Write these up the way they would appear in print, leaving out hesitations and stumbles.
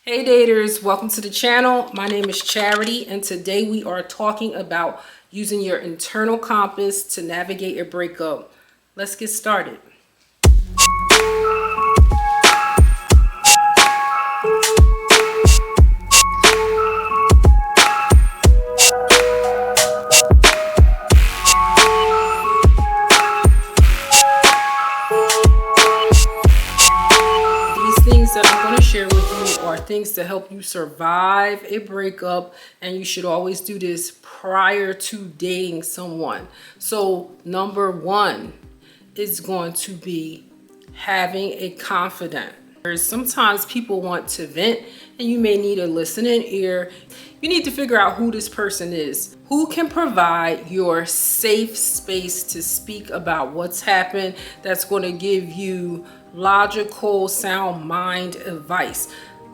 Hey daters, welcome to the channel. My name is Charity and today we are talking about using your internal compass to navigate a breakup. Let's get started. Things that I'm going to share with you are things to help you survive a breakup, and you should always do this prior to dating someone. So number one is going to be having a confidant. Sometimes people want to vent and you may need a listening ear. You need to figure out who this person is, who can provide your safe space to speak about what's happened, that's going to give you logical, sound mind advice.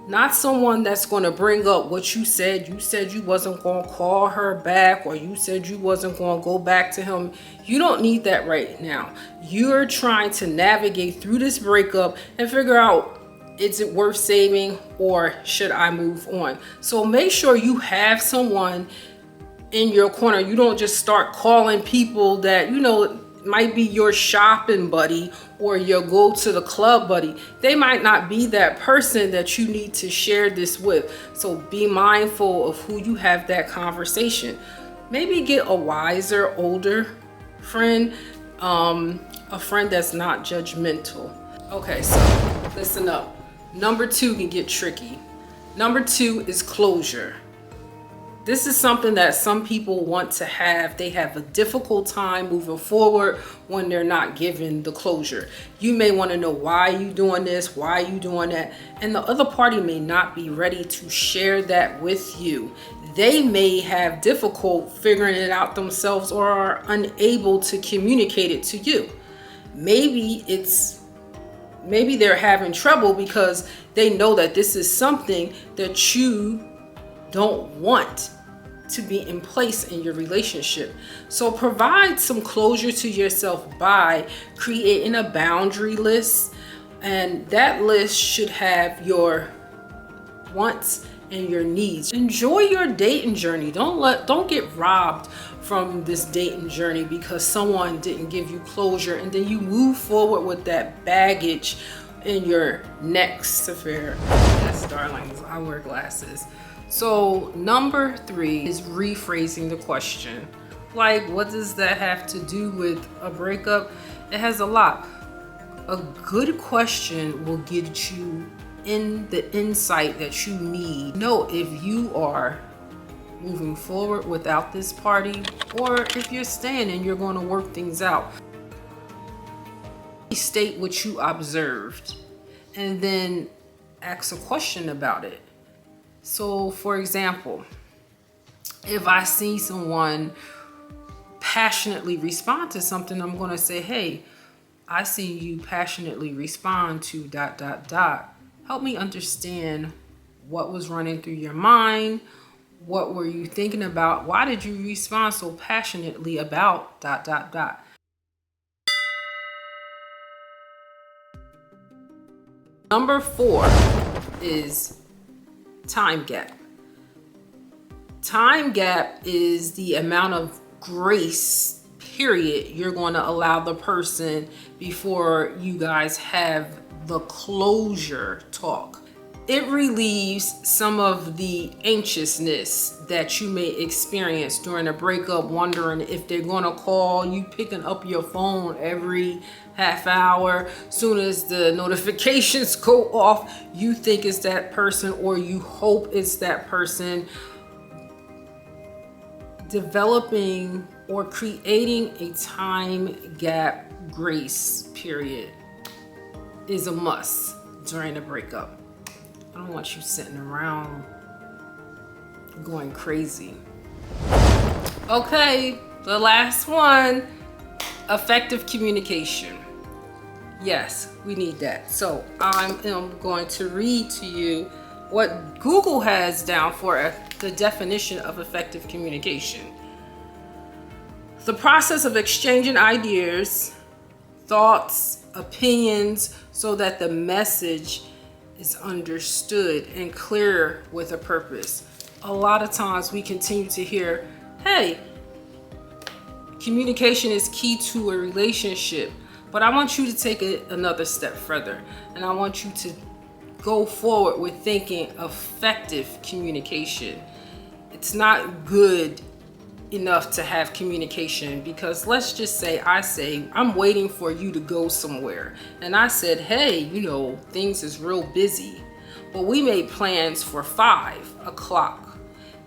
Not someone that's going to bring up what you said. You said you wasn't going to call her back, or you said you wasn't going to go back to him. You don't need that right now. You're trying to navigate through this breakup and figure out, is it worth saving or should I move on? So make sure you have someone in your corner. You don't just start calling people that, might be your shopping buddy or your go to the club buddy. They might not be that person that you need to share this with. So be mindful of who you have that conversation. Maybe get a wiser, older friend, a friend that's not judgmental. Okay, so listen up. Number two can get tricky. Number two is closure. This is something that some people want to have. They have a difficult time moving forward when they're not given the closure. You may want to know why you doing this, why you doing that, and the other party may not be ready to share that with you. They may have difficult figuring it out themselves or are unable to communicate it to you. Maybe they're having trouble because they know that this is something that you don't want to be in place in your relationship. So provide some closure to yourself by creating a boundary list, and that list should have your wants and your needs. Enjoy your dating journey. Don't get robbed from this dating journey because someone didn't give you closure, and then you move forward with that baggage in your next affair. Yes, darlings, I wear glasses. So number three is rephrasing the question. Like, what does that have to do with a breakup? It has a lot. A good question will get you in the insight that you need. Know if you are moving forward without this party, or if you're staying and you're going to work things out. State what you observed and then ask a question about it. So for example, if I see someone passionately respond to something, I'm going to say, hey, I see you passionately respond to ... Help me understand what was running through your mind. What were you thinking about? Why did you respond so passionately about ... Number four is time gap. Time gap is the amount of grace period you're going to allow the person before you guys have the closure talk. It relieves some of the anxiousness that you may experience during a breakup, wondering if they're going to call you, picking up your phone every half hour. Soon as the notifications go off, you think it's that person or you hope it's that person. Developing or creating a time gap grace period is a must during a breakup. I don't want you sitting around going crazy. Okay, the last one, effective communication. Yes, we need that. So I am going to read to you what Google has down for the definition of effective communication. The process of exchanging ideas, thoughts, opinions, so that the message is understood and clear with a purpose. A lot of times we continue to hear, hey, communication is key to a relationship. But I want you to take it another step further. And I want you to go forward with thinking effective communication. It's not good enough to have communication, because let's just say I'm waiting for you to go somewhere, and I said, hey, things is real busy, but we made plans for 5 o'clock,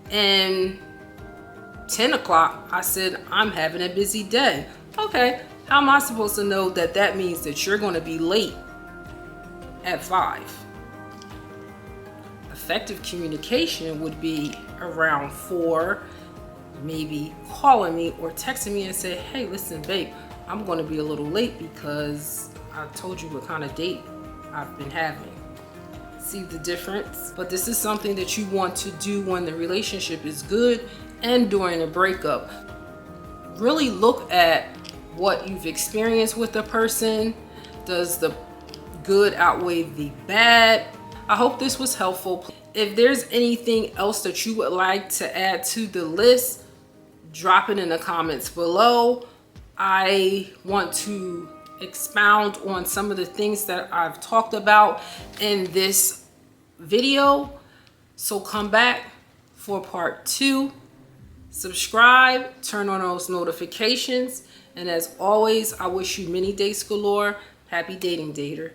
and 10 o'clock I said I'm having a busy day. Okay, how am I supposed to know that that means that you're going to be late at 5? Effective communication would be around 4, maybe calling me or texting me and say, hey, listen, babe, I'm going to be a little late because I told you what kind of date I've been having. See the difference? But this is something that you want to do when the relationship is good and during a breakup. Really look at what you've experienced with the person. Does the good outweigh the bad? I hope this was helpful. If there's anything else that you would like to add to the list, drop it in the comments below. I want to expound on some of the things that I've talked about in this video. So come back for part 2. Subscribe, turn on those notifications. And as always, I wish you many dates galore. Happy dating, dater.